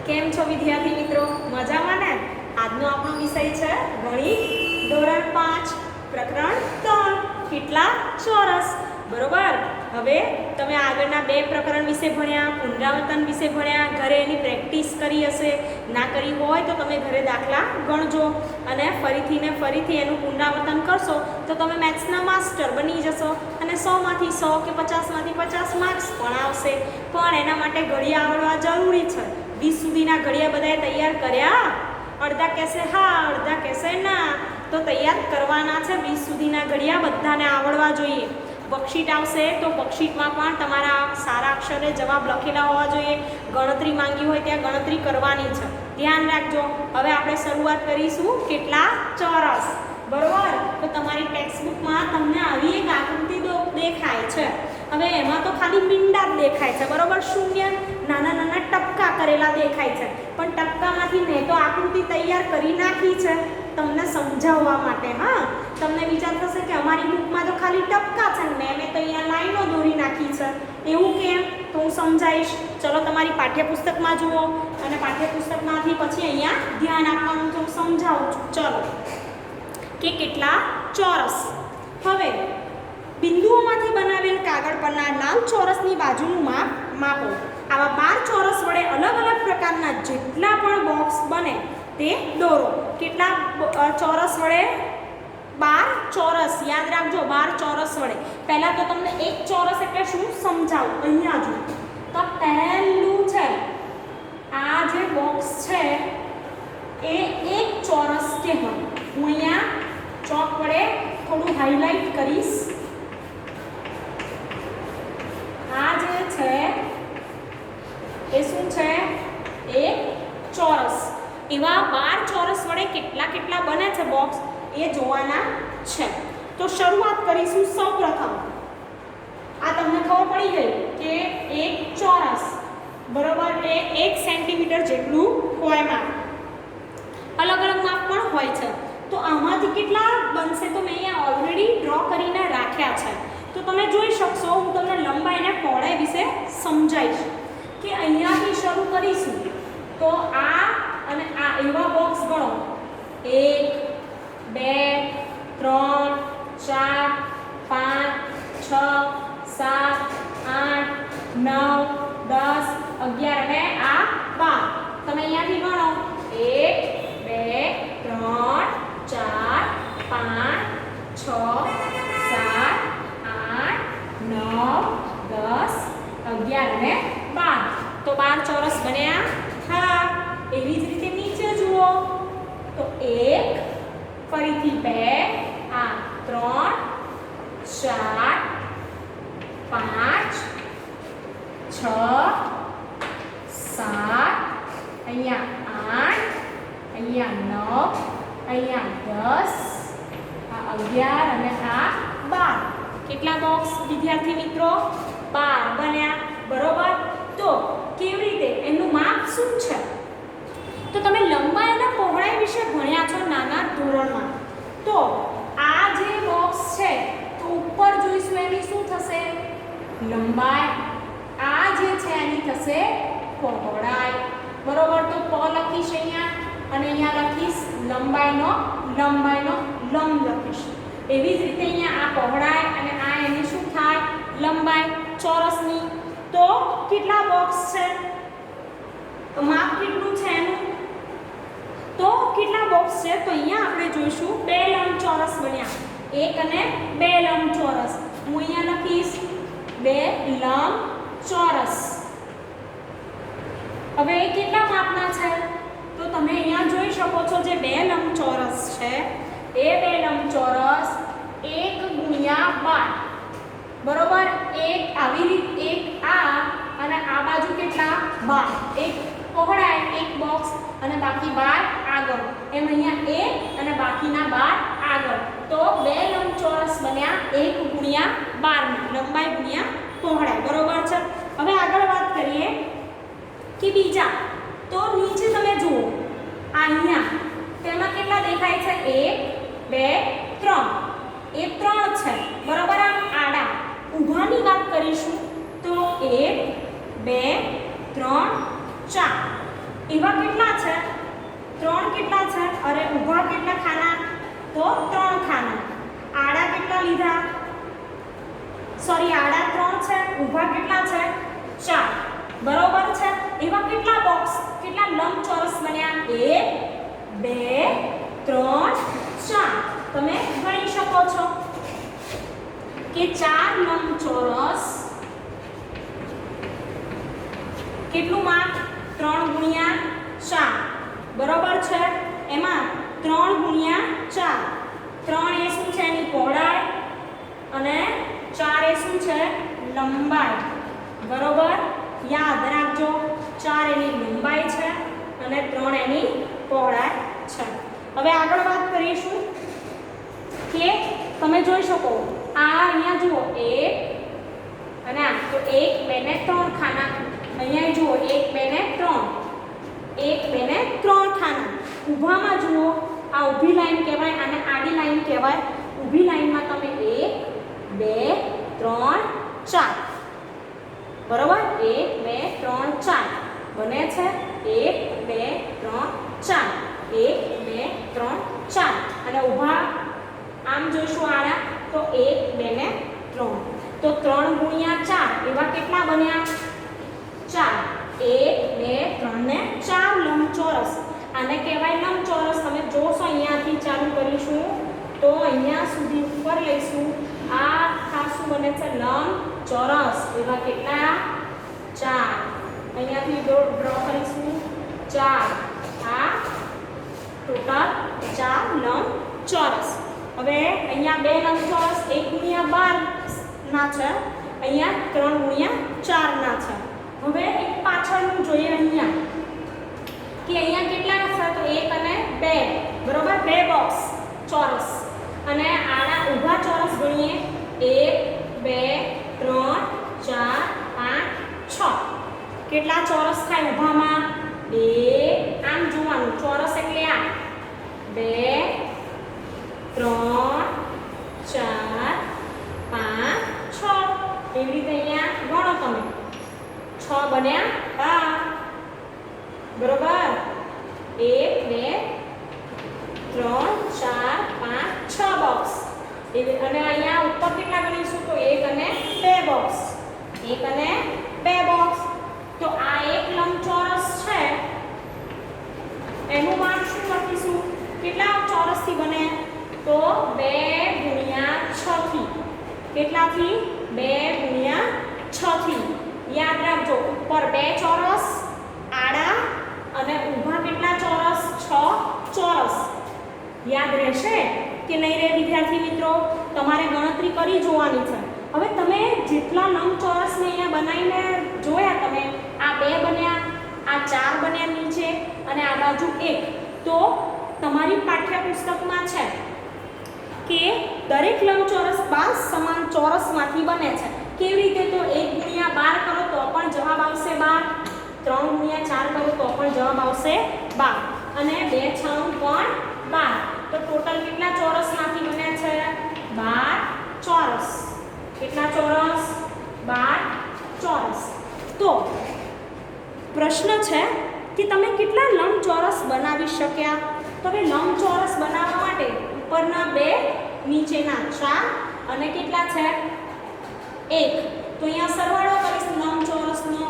કેમ છો વિદ્યાર્થી મિત્રો? મજામાં ને? આજનો આપણો વિષય છે ગણિત ધોરણ 5 પ્રકરણ 3 કેટલા ચોરસ. બરોબર. હવે તમે આગળના બે પ્રકરણ વિશે ભણ્યા, પુનરાવર્તન વિશે ભણ્યા, ઘરે એની પ્રેક્ટિસ કરી હશે. ના કરી હોય તો તમે ઘરે દાખલા ગણજો અને ફરીથી એનું પુનરાવર્તન કરશો તો તમે મેથ્સના માસ્ટર બની જશો અને 100 માંથી 100 કે 50 માંથી 50 માર્ક્સ પણ આવશે. પણ એના માટે ઘડિયા આવડવા જરૂરી છે. 20 સુધીના ઘડિયા બધાએ તૈયાર કર્યા? અડધા કહેશે હા, અડધા કહેશે ના. તો તૈયાર કરવાના છે. 20 સુધીના ઘડિયા બધાને આવડવા જોઈએ. વર્કશીટ આવશે તો વર્કશીટમાં પણ તમારા સારા અક્ષરે જવાબ લખેલા હોવા જોઈએ. ગણતરી માંગી હોય ત્યાં ગણતરી કરવાની છે. ધ્યાન રાખજો. હવે આપણે શરૂઆત કરીશું કેટલા ચોરસ. બરોબર. તો તમારી ટેક્સ્ટબુકમાં તમને આવી એક આકૃતિ દેખાય છે. હવે એમાં તો ખાલી મીંડા જ દેખાય છે. બરોબર. શૂન્ય નાના નાના ટપકા કરેલા દેખાય છે. પણ ટપકામાંથી મેં તો આકૃતિ તૈયાર કરી નાખી છે તમને સમજાવવા માટે. હા, તમને વિચાર થશે કે અમારી બુકમાં તો ખાલી ટપકા છે ને મેં તો અહીંયા લાઈનો દોરી નાખી છે. એવું કેમ? તો હું સમજાવીશ. ચલો તમારી પાઠ્યપુસ્તકમાં જુઓ અને પાઠ્યપુસ્તકમાંથી પછી અહીંયા ધ્યાન આપવાનું તો હું સમજાવું છું. ચલો કે કેટલા ચોરસ. હવે બિંદુઓમાંથી બનાવેલ કાગળ પરના લાલ ચોરસની બાજુનું માપ માપો. આવા 12 ચોરસ વડે અલગ અલગ પ્રકારના જેટલા પણ બોક્સ બને તે દોરો. કેટલા ચોરસ વડે? 12 ચોરસ. યાદ રાખજો, 12 ચોરસ વડે. પહેલાં તો તમને એક ચોરસ એટલે શું સમજાવું. અહીંયા જો તો પહેલું છે આ જે બોક્સ છે એ એક ચોરસ કહેવાય. હું અહીંયા ચોક વડે થોડું હાઇલાઇટ કરીશ. આ જે છે એ શું છે? એક ચોરસ. એવા 12 ચોરસ વડે કેટલા બને છે બોક્સ એ જોવાના છે. તો શરૂઆત કરીશું. સૌપ્રથમ આ તમને ખબર પડી ગઈ કે એક ચોરસ બરોબર એ 1 સેન્ટીમીટર જેટલું હોય. માપ અલગ અલગ માપ પણ હોય છે. તો આમાંથી કેટલા બનશે તો મેં અહીંયા ઓલરેડી ડ્રો કરીને રાખ્યા છે. તો તમે જોઈ શકશો. હું તમને લંબાઈ અને પહોળાઈ વિશે સમજાવીશ કે અહીંયાથી શરૂ કરીશું તો આ અને આ એવા બોક્સ ગણો. 1 2 3 4 5 6 7 8 9 10 11 અને આ 12. તમે અહીંયાથી ગણો 1 2 3 4 5 6 7 8 9 10 11 અને 12. તો 12 ચોરસ બન્યા. હા, એવી જ રીતે નીચે જુઓ તો 1 ફરીથી 2 આ 3 4 5 6 7 અહીંયા 8 અહીંયા 9 અહીંયા 10 આ 11 અને આ 12. કેટલા બોક્સ વિદ્યાર્થી મિત્રો? 12 બન્યા. બરોબર. તો કેવી રીતે એનું માપ શું છે? તો તમે લંબાઈ અને પહોળાઈ વિશે ભણ્યા છો નાના ધોરણમાં. તો આ જે બોક્સ છે તો ઉપર જોઈશું એની શું થશે? લંબાઈ. આ જે છે એની થશે પહોળાઈ. બરોબર. તો પ લખીશ અહીંયા અને અહીંયા લખીશ લંબાઈનો લંબ લખીશ. એવી જ રીતે અહીંયા આ પહોળાઈ અને આ એની શું થાય? લંબાઈ ચોરસની. તો કેટલા બોક્સ છે? તો માપ કેટલું છે એનું? તો કેટલા બોક્સ છે? તો અહીંયા આપણે જોઈશું 2 લંબચોરસ બન્યા. 1 અને 2 લંબચોરસ. હું અહીંયા લખીશ 2 લંબચોરસ. હવે એ કેટલા માપના છે? તો તમે અહીંયા જોઈ શકો છો જે 2 લંબચોરસ છે એ 2 લંબચોરસ 1 ગુણ્યા 12. બરોબર. એક આવી રીત, એક આ અને આ બાજુ કેટલા? 12. એક પહોળાઈ, એક બોક્સ અને બાકી 12 આગળ. એમ અહીંયા 1 અને બાકીના 12 આગળ. તો 2 લંબચોરસ બન્યા 1 ગુણ્યા 12 લંબાઈ ગુણ્યા પહોળાઈ. બરોબર છે. હવે આગળ વાત કરીએ કે બીજા. તો નીચે તમે જુઓ અહીંયા તેમાં કેટલા દેખાય છે? 1 2 3. એ 3 છે. બરોબર. આમ આડા. ઊભાની વાત કરીશું તો 1 2 3 4. એવા કેટલા છે? 3 કેટલા છે? અરે ઊભા કેટલા ખાના? તો 3 ખાના. આડા કેટલા લીધા? સોરી, આડા 3 છે, ઊભા કેટલા છે? 4. બરોબર છે. એવા કેટલા બોક્સ, કેટલા લંબચોરસ બન્યા? 1 2 3 4. તમે ગણી શકો છો કે 4 લંબચોરસ કેટલું માપ? 3 ગુણ્યા 4. બરોબર છે. એમાં 3 ગુણ્યા 4, 3 એ શું છે? એની પહોળાઈ અને 4 એ શું છે? લંબાઈ. બરોબર, યાદ રાખજો. 4 એની લંબાઈ છે અને 3 એની પહોળાઈ છે. હવે આગળ વાત કરીશું કે તમે જોઈ શકો આ અહીંયા જુઓ 1 અને આ તો 1 2 ને 3 ખાના. અહીંયા જુઓ 1 2 ને 3, 1 2 ને 3 ખાના. ઊભામાં જુઓ આ ઊભી લાઈન કહેવાય અને આડી લાઈન કહેવાય. ઊભી લાઈનમાં તમે 1 2 3 4. બરોબર, 1 2 3 4 બને છે. 1 2 3 4, 1 2 3 4. અને ઊભા આમ જોઈશું આડા તો 1 2 ને 3. તો 3 ગુણ્યા 4 એવા કેટલા બન્યા? 4. 1 2 3 ને 4 લંબચોરસ. આને કહેવાય લંબચોરસ. તમે જોશો અહીંયાથી ચાલુ કરીશું તો અહીંયા સુધી ઉપર લઈશું. આ ખાસું બને છે લંબચોરસ. એવા કેટલા? 4. અહીંયાથી ડ્રો કરીશું 4. આ ટોટલ 4 લંબચોરસ. હવે અહીંયા 2 લંબચોરસ 1 ગુણ્યા 12 ના છે, અહીંયા 3 ગુણ્યા 4 ના છે. હવે એક પાછળનું જોઈએ અહીંયા કે અહીંયા કેટલા છે? તો 1 અને 2. બરોબર, 2 બોક્સ ચોરસ. અને આડા ઊભા ચોરસ ગણીએ 1 2 3 4 5 6. કેટલા ચોરસ થાય ઊભામાં? 2. આમ જોવાનું, ચોરસ એટલે આ 2 3 4 5 6. એવી રીતે અહીંયા ગણો તમે. 6 બન્યા 12. બરોબર, 1 2 3 4 5 6 બોક્સ. અને અહીંયા ઉપર કેટલા ગણીશું? તો 1 અને 2 બોક્સ. 1 અને 2 બોક્સ. તો આ એક લંબચોરસ છે, એનું માપ શું લખીશું? કેટલા ચોરસથી બને? તો 2 ગુણ્યા 6 થી. કેટલાથી? 2 ગુણ્યા 6 થી. યાદ રાખજો, ઉપર 2 ચોરસ આડા અને ઊભા કેટલા ચોરસ? 6 ચોરસ. યાદ રહેશે કે નહીં રહે વિદ્યાર્થી મિત્રો? તમારે ગણતરી કરી જોવાની છે. હવે તમે જેટલા લંબચોરસને અહીંયા બનાવીને જોયા, તમે આ 2 બન્યા, આ 4 બન્યા નીચે અને આ બાજુ 1. તો તમારી પાઠ્યપુસ્તકમાં છે કે દરેક લંબચોરસ 12 સમાન ચોરસમાંથી બને છે. કેવી રીતે? તો 1 ગુણ્યા 12 કરો તો પણ જવાબ આવશે 12. 3 ગુણ્યા 4 કરો તો પણ જવાબ આવશે 12. અને 2 6 પણ 12. તો ટોટલ કેટલા ચોરસમાંથી બન્યા છે? 12 ચોરસ. કેટલા ચોરસ? 12 ચોરસ. તો પ્રશ્ન છે કે તમે કેટલા લંબચોરસ બનાવી શક્યા? તો હવે લંબચોરસ બનાવવા માટે ઉપરના 2, નીચેના 4 અને કેટલા છે? 1. તો અહીંયા સરવાળો કરીશ લંબચોરસનો.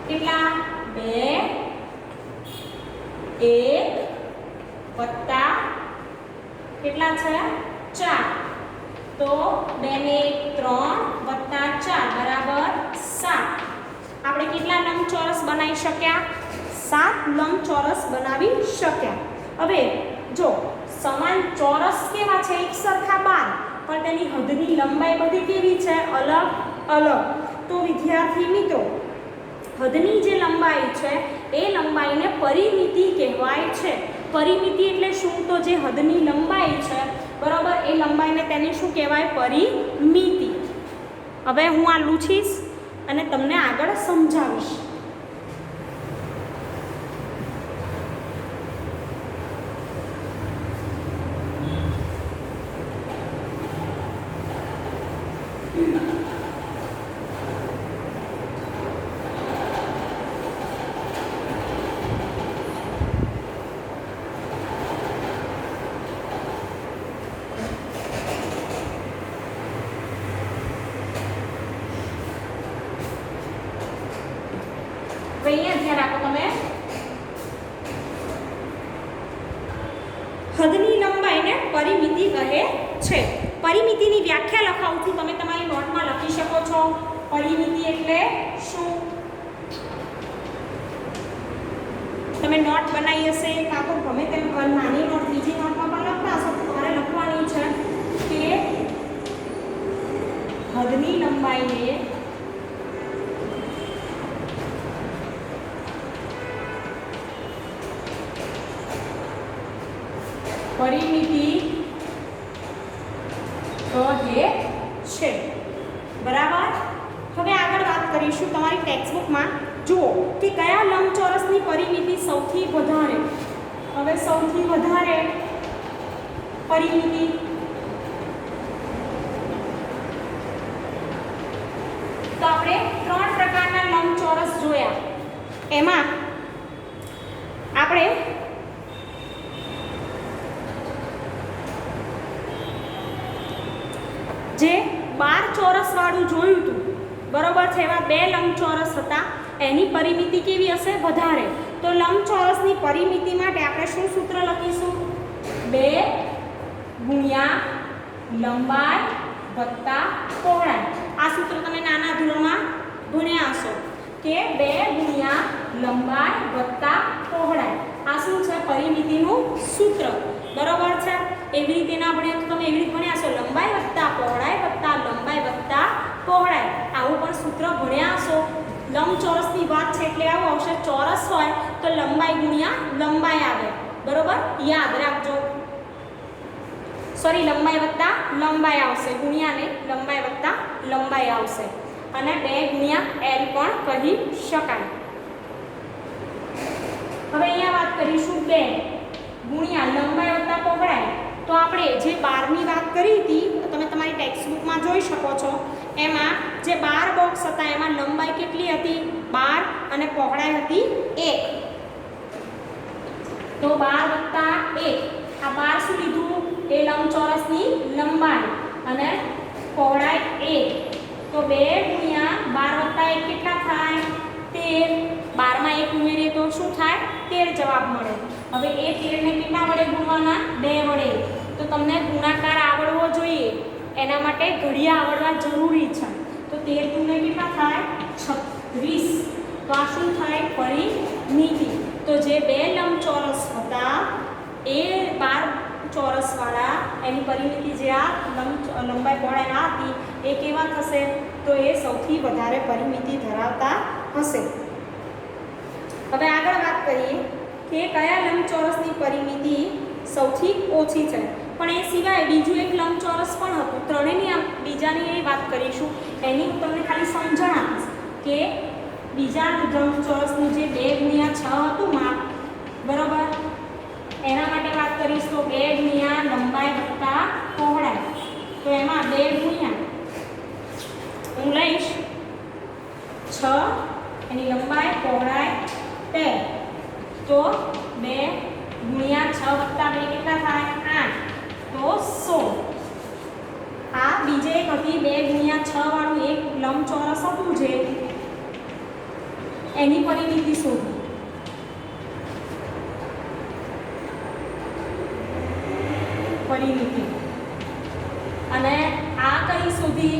કેટલા? 2 1 વત્તા કેટલા છે? 4. તો 2 ને 3 વત્તા 4 બરાબર 7. આપણે કેટલા લંબચોરસ બનાવી શક્યા? 7 લંબચોરસ બનાવી શક્યા. હવે જો સમાન ચોરસ કેવા છે? એક સરખા 12, પણ તેની હદની લંબાઈ બધી કેવી છે? અલગ અલગ. તો વિદ્યાર્થી મિત્રો, હદની જે લંબાઈ છે એ લંબાઈને પરિમિતિ કહેવાય છે. પરિમિતિ એટલે શું? તો જે હદની લંબાઈ છે, બરાબર, એ લંબાઈને તેને શું કહેવાય? પરિમિતિ. હવે હું આ લૂછીશ અને તમને આગળ સમજાવીશ. હવે અહીંયા ધ્યાન રાખો તમે, હદની લંબાઈને પરિમિતિ કહે છે. પરિમિતિની વ્યાખ્યા લખાવું છું, તમે તમારી નોટમાં લખી શકો છો. પરિમિતિ એટલે શું? તમે નોટ બનાવી હશે કાં તો ગમે તેમ નાની નોટ બીજી નોટમાં પણ લખતા હશો, તમારે લખવાની છે કે હદની લંબાઈને પરિમિતિ કહે છે. બરાબર. હવે આગળ વાત કરીશું. તમારી ટેક્સ્ટબુકમાં જુઓ કે કયા લંબચોરસની પરિમિતિ સૌથી વધારે. હવે સૌથી વધારે પરિમિતિ તો આપણે 3 પ્રકારના લંબચોરસ જોયા. એમાં આપણે જે 12 ચોરસ વાળું જોયું હતું, બરોબર છે, એવા 2 લંબચોરસ હતા. એની પરિમિતિ કેવી હશે? વધારે. તો લંબચોરસની પરિમિતિ માટે આપણે શું સૂત્ર લખીશું? 2 ગુણ્યા લંબાઈ વત્તા પહોળાઈ. આ સૂત્ર તમે નાના ધોરણમાં ભણ્યા હશો કે 2 ગુણ્યા લંબાઈ વત્તા પહોળાઈ. આ શું છે? પરિમિતિનું સૂત્ર. બરોબર છે. એવી રીતે ના ભણ્યા તો તમે એવી રીતે ભણ્યા હશો, લંબાઈ વત્તા પહોળાઈ વત્તા લંબાઈ વત્તા પહોળાઈ. આવું પણ સૂત્ર ભણ્યા હશો. લંબચોરસની વાત છે એટલે આવું આવશે. ચોરસ હોય તો લંબાઈ ગુણ્યા લંબાઈ આવે. બરોબર, યાદ રાખજો. સોરી, લંબાઈ વત્તા લંબાઈ આવશે, ગુણ્યા ને લંબાઈ વત્તા લંબાઈ આવશે. અને 2 ગુણ્યા L પણ કહી શકાય. હવે અહીંયા વાત કરીશું 2 ગુણ્યા લંબાઈ વત્તા પહોળાઈ. તો આપણે જે 12ની વાત કરી હતી, તો તમે તમારી ટેક્સ્ટબુકમાં જોઈ શકો છો. એમાં જે 12 બોક્સ હતા એમાં લંબાઈ કેટલી હતી? 12 અને પહોળાઈ હતી 1. તો 12 + 1, આ 12 શું લીધું? એ લંબચોરસની લંબાઈ અને પહોળાઈ 1. તો 2 ગુણ્યા 12 + 1 કેટલા થાય? 13. 12માં 1 ઉમેરીએ તો શું થાય? 13 જવાબ મળે. હવે એ 13 ને કેટલા વડે ગુણવાના? 2 વડે. તો તમને ગુણાકાર આવડવો જોઈએ, એના માટે ઘડિયા આવડવા જરૂરી છે. તો 13 ને કેટલા થાય? 36. તો આ શું થાય? પરિમિતિ. તો જે 2 લંબચોરસ હતા એ 12 ચોરસ વાળા, એની પરિમિતિ જે આ લંબાઈ પહોળાઈ આ હતી એ કેવા થશે? તો એ સૌથી વધારે પરિમિતિ ધરાવતા હશે. હવે આગળ વાત કરીએ કે કયા લંબચોરસની પરિમિતિ સૌથી ઓછી છે. પણ એ સિવાય બીજું એક લંબચોરસ પણ હતું. ત્રણેયની બીજાની વાત કરીશું. એની હું તમને ખાલી સમજણ આપીશ કે બીજા લંબચોરસનું જે 2 ગુણ્યા 6 હતું માપ, બરોબર, એના માટે વાત કરીશ તો 2 ગુણ્યા લંબાઈ વત્તા પહોળાઈ. તો એમાં 2 ગુણ્યા હું લઈશ 6, એની લંબાઈ પહોળાઈ 13. તો 2 ગુણ્યા 6 વત્તા 2 કેટલા થાય? 8. તો 16. આ બીજે એક હતી 2 ગુણ્યા 6 વાળું એક લંબચોરસ હતું જે, એની પરિમિતિ શોધી. પરિમિતિ. અને આ કઈ શોધી?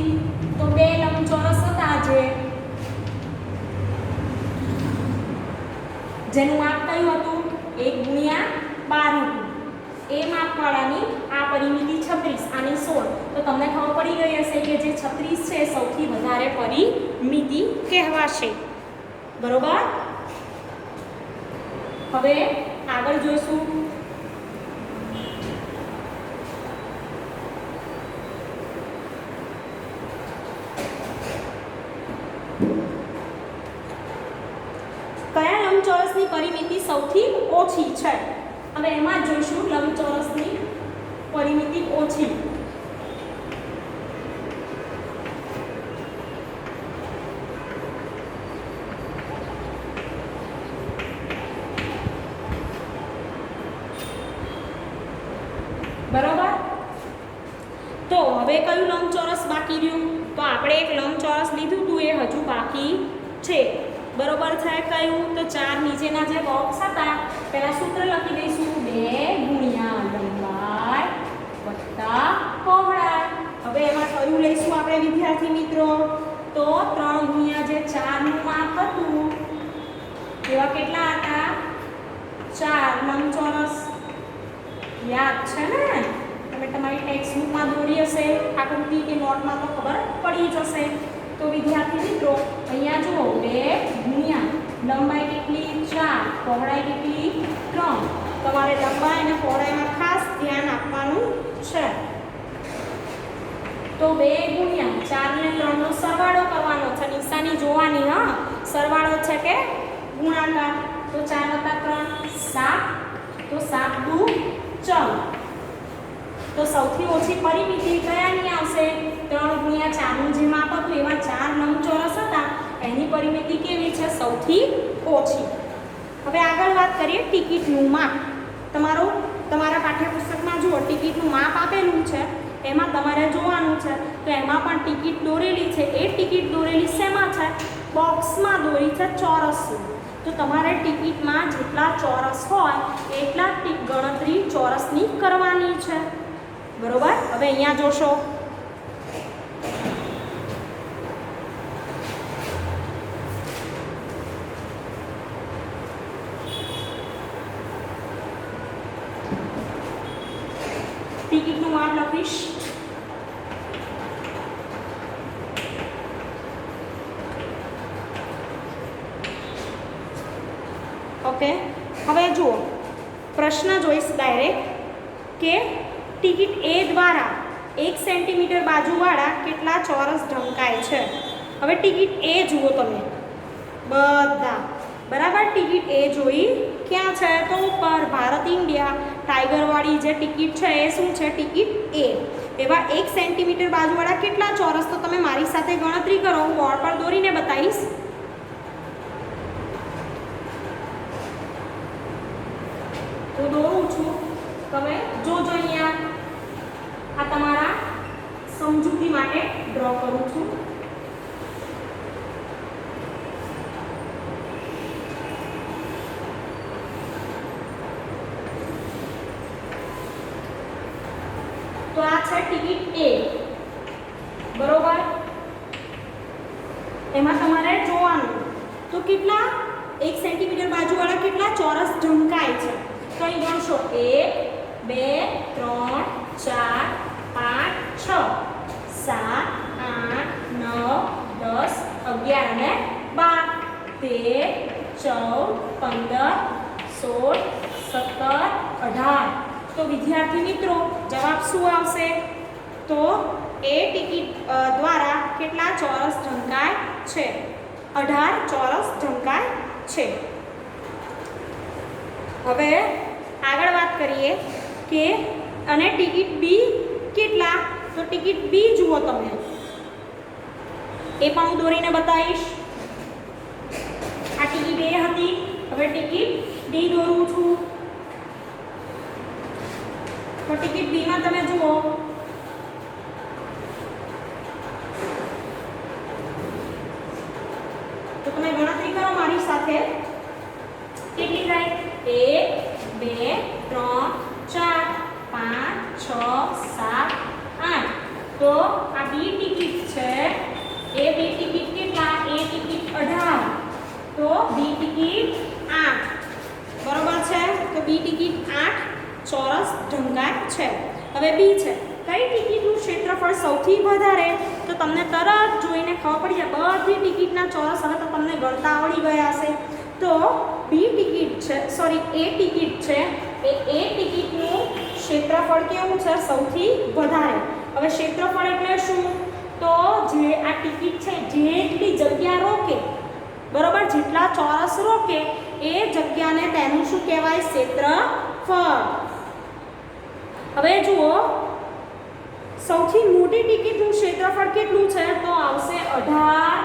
તો 2 લંબચોરસ હતા જેનું માપ કયું હતું? 1 ગુણ્યા 12 હતું. એ માપવાળાની આ પરિમિતિ 36, આની 16. તો તમને ખબર પડી ગઈ હશે કે જે 36 છે સૌથી વધારે પરિમિતિ કહેવાશે. બરોબર. હવે આગળ જોઈશું કયા લંબચોરસની પરિમિતિ સૌથી ઓછી છે. હવે એમાં જોઈશું લંબચોરસની પરિમિતિ ઓછી. બરોબર. તો હવે કયું લંબચોરસ બાકી રહ્યું? તો આપણે એક લંબચોરસ લીધું હતું, એ હજુ બાકી છે. બરોબર છે કયું તો 4 નીચેના જે બોક્સ હતા પહેલા સૂત્ર લખી દઈશું 2 ગુણ્યા લંબાઈ વત્તા પહોળાઈ. હવે એમાં કયું લઈશું આપણે વિદ્યાર્થી મિત્રો તો 3 ગુણ્યા જે 4 નું માપ હતું એવા કેટલા હતા 4 લંબચોરસ યાદ છે ને તમે તમારી ટેક્સ્ટબુકમાં દોરી હશે આકૃતિ કે નોટમાં તો ખબર પડી જશે. તો વિદ્યાર્થી મિત્રો અહીંયા જુઓ 2 ગુણ્યા લંબાઈ કેટલી 4 પહોળાઈ કેટલી 3. તમારે લંબાઈ અને પહોળાઈમાં ખાસ ધ્યાન આપવાનું છે. તો 2 ગુણ્યા 4 ને 3 નો સરવાળો કરવાનો છે. નિશાની જોવાની હા સરવાળો છે કે ગુણાકાર. તો 4 + 3 7 તો 7 દુ 14. તો સૌથી ઓછી પરિમિતિ કયાની આવશે 3 ગુણ્યા 4 નું જે માપ હતું એમાં 4 લંબચોરસ હતા એની પરિમિતિ કેવી છે સૌથી ઓછી. હવે આગળ વાત કરીએ ટિકિટનું માપ. તમારા પાઠ્યપુસ્તકમાં જુઓ ટિકિટનું માપ આપેલું છે એમાં તમારે જોવાનું છે તો એમાં પણ ટિકિટ દોરેલી છે. એ ટિકિટ દોરેલી શેમાં છે બોક્સમાં દોરી છે ચોરસ. તો તમારે ટિકિટમાં જેટલા ચોરસ હોય એટલા ગણતરી ચોરસની કરવાની છે. બરોબર. હવે અહીંયા જોશો ટિકિટનું માપ લખીશ ઓકે. હવે જુઓ પ્રશ્ન જોઈશ ડાયરેક્ટ કે ટિકિટ એ દ્વારા 1 સેન્ટીમીટર બાજુવાળા કેટલા ચોરસ ઢંકાય છે. હવે ટિકિટ એ જુઓ તમે બધા બરાબર. ટિકિટ એ જોઈ ક્યાં છે તો ઉપર ભારત ઇન્ડિયા ટાઈગરવાળી જે ટિકિટ છે એ શું છે ટિકિટ એ. એવા 1 સેન્ટીમીટર બાજુવાળા કેટલા ચોરસ તો તમે મારી સાથે ગણતરી કરો. હું બોર્ડ પર દોરીને બતાવીશ. હું દોરું છું તમે જોજો. અહીંયા આ તમારા સમજૂતી માટે ડ્રો કરું છું. તો આ છે ટિકિટ એ બરોબર. એમાં તમારે જોવાનું તો કેટલા 1 સેન્ટીમીટર બાજુવાળા કેટલા ચોરસ ઢંકાય છે. તો અહીં ગણશો 1 2 3 4 5 6 7 8 9 10 11 અને 12 13 14 15 16 17 18. તો વિદ્યાર્થી મિત્રો જવાબ શું આવશે તો એ ટિકિટ દ્વારા કેટલા ચોરસ ઢંકાય છે 18 ચોરસ ઢંકાય છે. હવે આગળ વાત કરીએ કે અને ટિકિટ બી કેટલા તો ટિકિટ બી જુઓ તમે એ પણ હું દોરીને બતાવીશ. આ ટિકિટ એ હતી. હવે ટિકિટ ડી દોરું છું. તો ટિકિટ બી માં તમે જુઓ તો તમે ગણતરી કરો મારી સાથે કેટલી થાય 1 2 3 4 5 6 7 8. તો આ બી ટિકિટ છે એ બી ટિકિટ કેટલા એ ટિકિટ 18 તો બી ટિકિટ 8 બરોબર છે. તો બી ટિકિટ 8 ચોરસ ઢંકાય છે. હવે બી છે કઈ ટિકિટનું ક્ષેત્રફળ સૌથી વધારે તો તમને તરત જોઈને ખબર પડી જાય બધી ટિકિટના ચોરસ. હવે તો તમને ગણતા આવડી ગયા હશે. તો બી ટિકિટ છે સોરી એ ટિકિટ છે એ ટિકિટનું ક્ષેત્રફળ કેવું છે સૌથી વધારે. હવે ક્ષેત્રફળ એટલે શું તો જે આ ટિકિટ છે જેટલી જગ્યા રોકે બરોબર જેટલા ચોરસ રોકે એ જગ્યાને તેનું શું કહેવાય ક્ષેત્રફળ. હવે જુઓ સૌથી મોટી ટિકિટનું ક્ષેત્રફળ કેટલું છે તો આવશે 18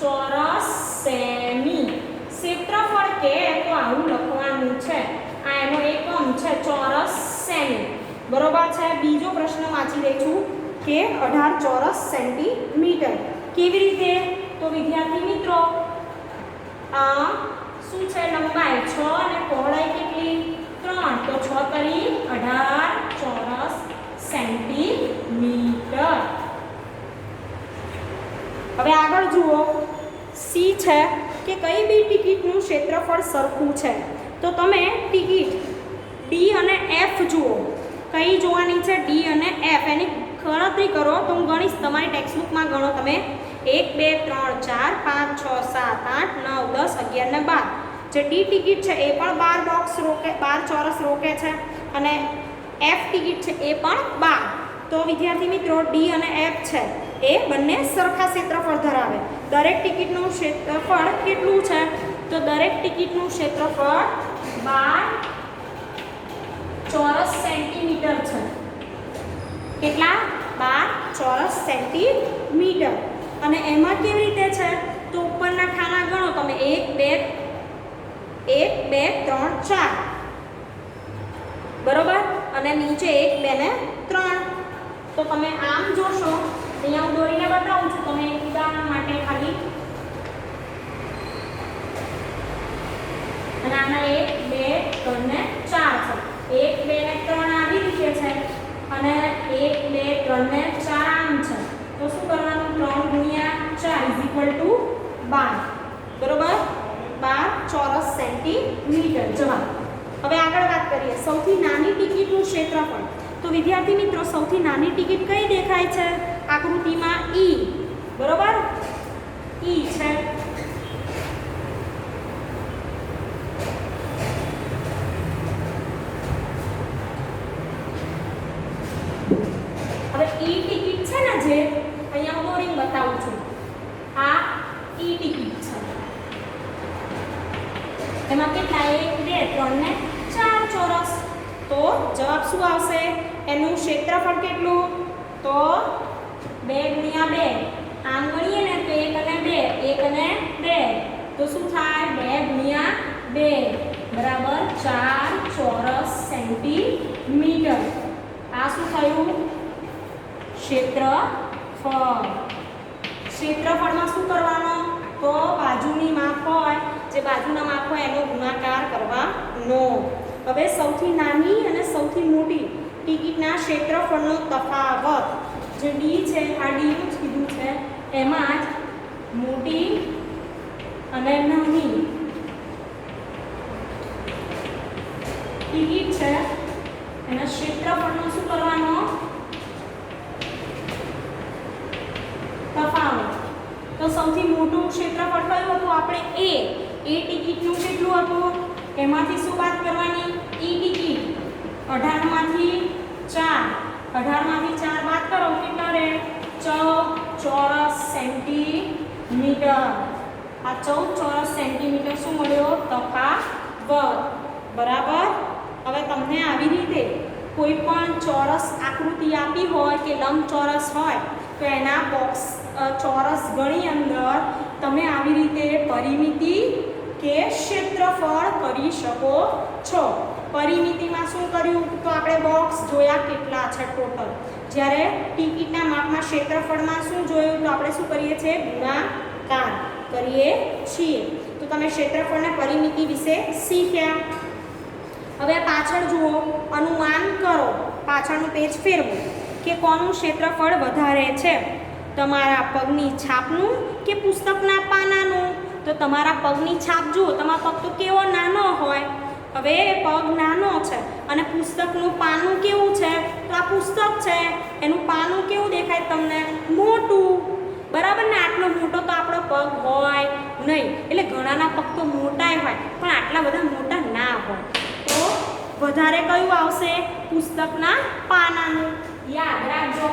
ચોરસ સેમી. ક્ષેત્રફળ કે તો આવું લખવાનું છે. આ એનો એકમ છે ચોરસ સેમી બરોબર છે. બીજો પ્રશ્ન વાંચી લઈ છું કે 18 ચોરસ સેન્ટીમીટર કેવી રીતે તો વિદ્યાર્થી મિત્રો શું છે લંબાઈ 6 અને પહોળાઈ કેટલી 3 તો 6 તરી 18 ચોરસ સેન્ટીમીટર. હવે આગળ જુઓ સી છે કે કઈ બી ટિકિટનું ક્ષેત્રફળ સરખું છે. તો તમે ટિકિટ ડી અને એફ જુઓ, કઈ જોવાની છે ડી અને એફ, એની ગણતરી કરો તો હું ગણીશ, તમારી ટેક્સ્ટબુકમાં ગણો તમે 1 2 3 4 5 6 7 8 9 10 11 ને 12. જે ડી ટિકિટ છે એ પણ 12 બોક્સ રોકે, 12 ચોરસ રોકે છે અને એફ ટિકિટ છે એ પણ 12. તો વિદ્યાર્થી મિત્રો ડી અને એફ છે એ બંને સરખા ક્ષેત્રફળ ધરાવે. દરેક ટિકિટનું ક્ષેત્રફળ કેટલું છે તો દરેક ટિકિટનું ક્ષેત્રફળ 12 ચોરસ સેન્ટીમીટર છે. કેટલા 12 ચોરસ સેન્ટીમીટર. અને એમાં કેવી રીતે છે તો ઉપરના ખાના ગણો તમે 1 2 3 4 બરોબર, અને નીચે 1 2 ને 3. તો તમે આમ જોશો, અહીંયા હું દોરીને બતાવું છું તમે એક ઉદાહરણ માટે ખાલી. અને આના 1 2 3 ને 4 છે. 1 2 ને 3 આવી રીતે છે અને 1 2 3 ને 4 આમ છે. તો શું કરવાનું 3 ગુણ્યા 4 12. બરોબર, 12 ચોરસ સેન્ટીમીટર જવાબ. હવે આગળ વાત કરીએ સૌથી નાની ટિકિટનું ક્ષેત્રફળ. તો વિદ્યાર્થી મિત્રો સૌથી નાની ટિકિટ કઈ દેખાય છે આકૃતિમાં ઈ. બરોબર, ઈ છે. હવે ઈ ટિકિટ છે ને, જે અહીંયા હું દોરીને બતાવું છું, આ ઈ ટિકિટ છે. એમાં કેટલા 1 2 3 ને 4 ચોરસ. તો જવાબ શું આવશે? એનું ક્ષેત્રફળ કેટલું તો 2 ગુણ્યા 2. આમ ગણીએ ને તો 1 અને 2 1 અને 2 તો શું થાય 2 ગુણ્યા 2 બરાબર 4 ચોરસ સેન્ટીમીટર. આ શું થયું ક્ષેત્રફળ. ક્ષેત્રફળમાં શું કરવાનો તો બાજુની માપ હોય, જે બાજુના માપ હોય એનો ગુણાકાર કરવાનો. હવે સૌથી નાની અને સૌથી મોટી ટિકિટના ક્ષેત્રફળનો તફાવત જે ડી છે, આ ડી નું જ કીધું છે, એમાં જ મોટી અને નાની ટિકિટ છે એના ક્ષેત્રફળનો શું કરવાનો તફાવત. તો સૌથી મોટું ક્ષેત્રફળ કયું હતું આપણે એ ટિકિટનું કેટલું હતું, એમાંથી શું બાદ કરવાની ઈ ટિકિટ 18 માંથી 4 બાદ કરો કેટલા રહે 14 ચોરસ સેન્ટીમીટર. આ 14 ચોરસ સેન્ટીમીટર શું મળ્યો તફાવત. બરાબર. હવે તમને આવી રીતે કોઈ પણ ચોરસ આકૃતિ આપી હોય કે લંબચોરસ હોય તો એના બોક્સ ચોરસ ગણી અંદર તમે આવી રીતે પરિમિતિ કે ક્ષેત્રફળ કરી શકો છો. પરિમિતિમાં શું કર્યું તો આપણે બોક્સ જોયા કેટલા છે ટોટલ. જ્યારે ટિકિટના માપમાં ક્ષેત્રફળમાં શું જોયું તો આપણે શું કરીએ છીએ ગુણાકાર કરીએ છીએ. તો તમે ક્ષેત્રફળને પરિમિતિ વિશે શીખ્યા. હવે પાછળ જુઓ, અનુમાન કરો, પાછળનું પેજ ફેરવો કે કોનું ક્ષેત્રફળ વધારે છે, તમારા પગની છાપનું કે પુસ્તકના પાનાનું. તો તમારા પગની છાપ જુઓ, તમારો પગ તો કેવો નાનો હોય, હવે પગ નાનો છે અને પુસ્તકનું પાનું કેવું છે તો આ પુસ્તક છે, એનું પાનું કેવું દેખાય તમને મોટું. બરાબર ને, આટલો મોટો તો આપણો પગ હોય નહીં. એટલે ઘણાના પગ તો મોટાય હોય પણ આટલા બધા મોટા ના હોય. તો વધારે કયું આવશે પુસ્તકના પાનાનું, યાદ રાખજો.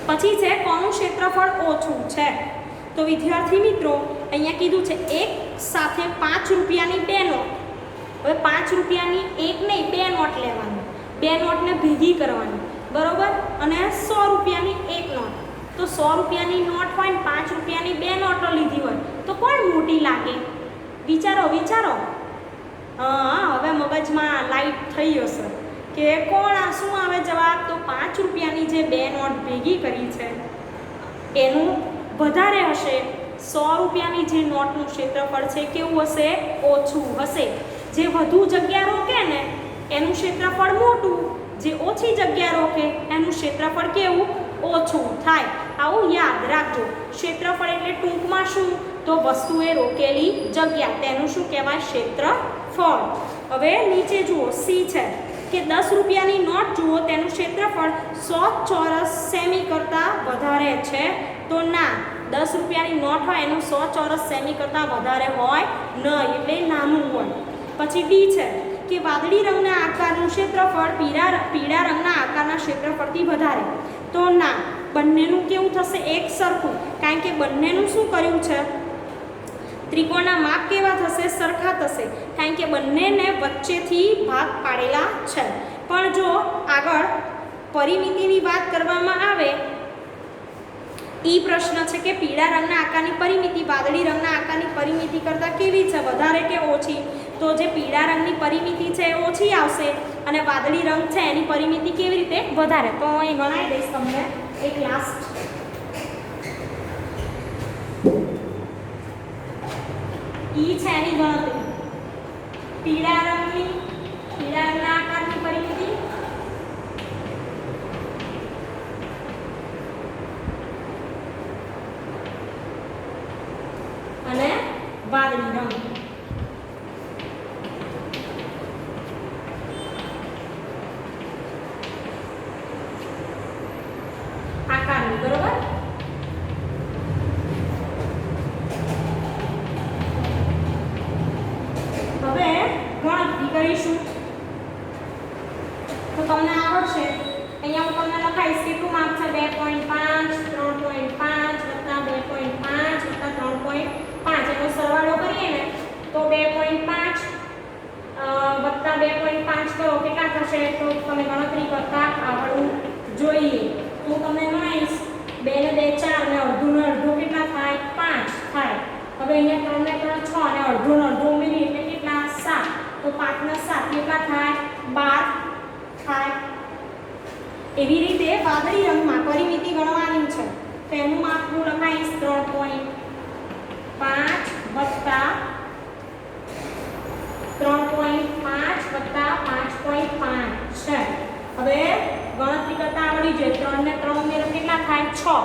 પછી છે કોનું ક્ષેત્રફળ ઓછું છે. તો વિદ્યાર્થી મિત્રો અહીંયા કીધું છે એક સાથે 5 રૂપિયાની 2 નોટ. હવે 5 રૂપિયાની એક નહીં 2 નોટ લેવાની, 2 નોટને ભેગી કરવાની. બરોબર, અને 100 રૂપિયાની એક નોટ. તો 100 રૂપિયાની નોટ હોય ને 5 રૂપિયાની 2 નોટો લીધી હોય તો કોણ મોટી લાગે? વિચારો વિચારો. હા, હવે મગજમાં લાઈટ થઈ હશે કે કોણ આ શું આવે જવાબ તો 5 રૂપિયાની જે 2 નોટ ભેગી કરી છે એનું વધારે હશે 100 રૂપિયાની જે નોટનું ક્ષેત્રફળ છે કેવું હશે? ઓછું હશે. જે વધુ જગ્યા રોકે ને એનું ક્ષેત્રફળ મોટું, જે ઓછી જગ્યા રોકે એનું ક્ષેત્રફળ કેવું? ઓછું થાય. આવું યાદ રાખજો. ક્ષેત્રફળ એટલે ટૂંકમાં શું? તો વસ્તુએ રોકેલી જગ્યા, તેનું શું કહેવાય? ક્ષેત્રફળ. હવે નીચે જુઓ, સી છે કે 10 રૂપિયાની નોટ જુઓ, તેનું ક્ષેત્રફળ 100 ચોરસ સેમી કરતાં વધારે છે. તો ના, 10 રૂપિયાની નોટ હોય એનું 100 ચોરસ સેમી કરતાં વધારે હોય નહીં, એટલે નાનું હોય. પછી ડી છે કે વાદળી રંગના આકારનું ક્ષેત્રફળ પીળા રંગના આકારના ક્ષેત્રફળથી વધારે. તો ના, બંનેનું કેવું થશે? એક સરખું. કારણ કે બંનેનું શું કર્યું છે? ત્રિકોણના માપ કેવા થશે? સરખા થશે. કારણ કે બંનેને વચ્ચેથી ભાગ પાડેલા છે. પણ જો આગળ પરિમિતિની વાત કરવામાં આવે, ઈ પ્રશ્ન છે કે પીળા રંગના આકારની પરિમિતિ વાદળી રંગના આકારની પરિમિતિ કરતાં કેવી છે? વધારે કે ઓછી? તો જે પીળા રંગની પરિમિતિ છે એ ઓછી આવશે અને વાદળી રંગ છે એની પરિમિતિ કેવી રીતે? વધારે. તો અહીં ગણાવી દઈશ તમને એક લાસ્ટ. ઈ છે એની ગણતરી. પીળા રંગના આકારની પરિમિતિ અને વાદળી રંગ. આકારની, બરોબર? હવે ગણતરી કરીશું તો તમને આવડશે. અહીંયા હું તમને લખાઈશ કેટલું માપ છે? 2.5, 3.5, વત્તા 2.5 વત્તા 3.5 એનો સરવાળો કરીએ ને તો 2.5 વત્તા 2.5 કરો કેટલા થશે? તો તમે ગણતરી કરતા આવડવું જોઈએ. હું તમને ગણાવીશ. 2 ને 2 4 ને અડધું ને અડધું કેટલા થાય? 5 થાય. હવે અહીંયા 3 ને 3 6 અને અડધું ને અડધું ઉમેરીએ એટલે કેટલા? 7. તો 5 ને 7 કેટલા થાય? 12 થાય. એવી રીતે વાદળી રંગમાં પરિમિતિ ગણવાની છે. તો એનું માપ હું લખાઈશ 3.5 વત્તા 5.5 છે. હવે ગણતરી કરતા આવડી જોઈએ. 3 ને 3 ઉમેરો કેટલા થાય? 6.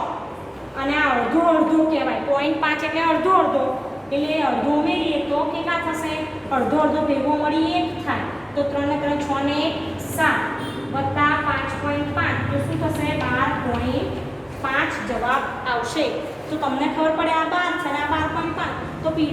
અને આ અડધું અડધું કહેવાય. 0.5 એટલે અડધો અડધો, એટલે અડધો ઉમેરીએ તો કેટલા થશે? અડધો અડધો ભેગો મળી 1 થાય. તો 3 ને 3 6 ને 1 7 વત્તા 5.5 તો શું થશે? 12.5 જવાબ આવશે. તો તમને ખબર પડે આ 12 છે અને આ 12.5. તો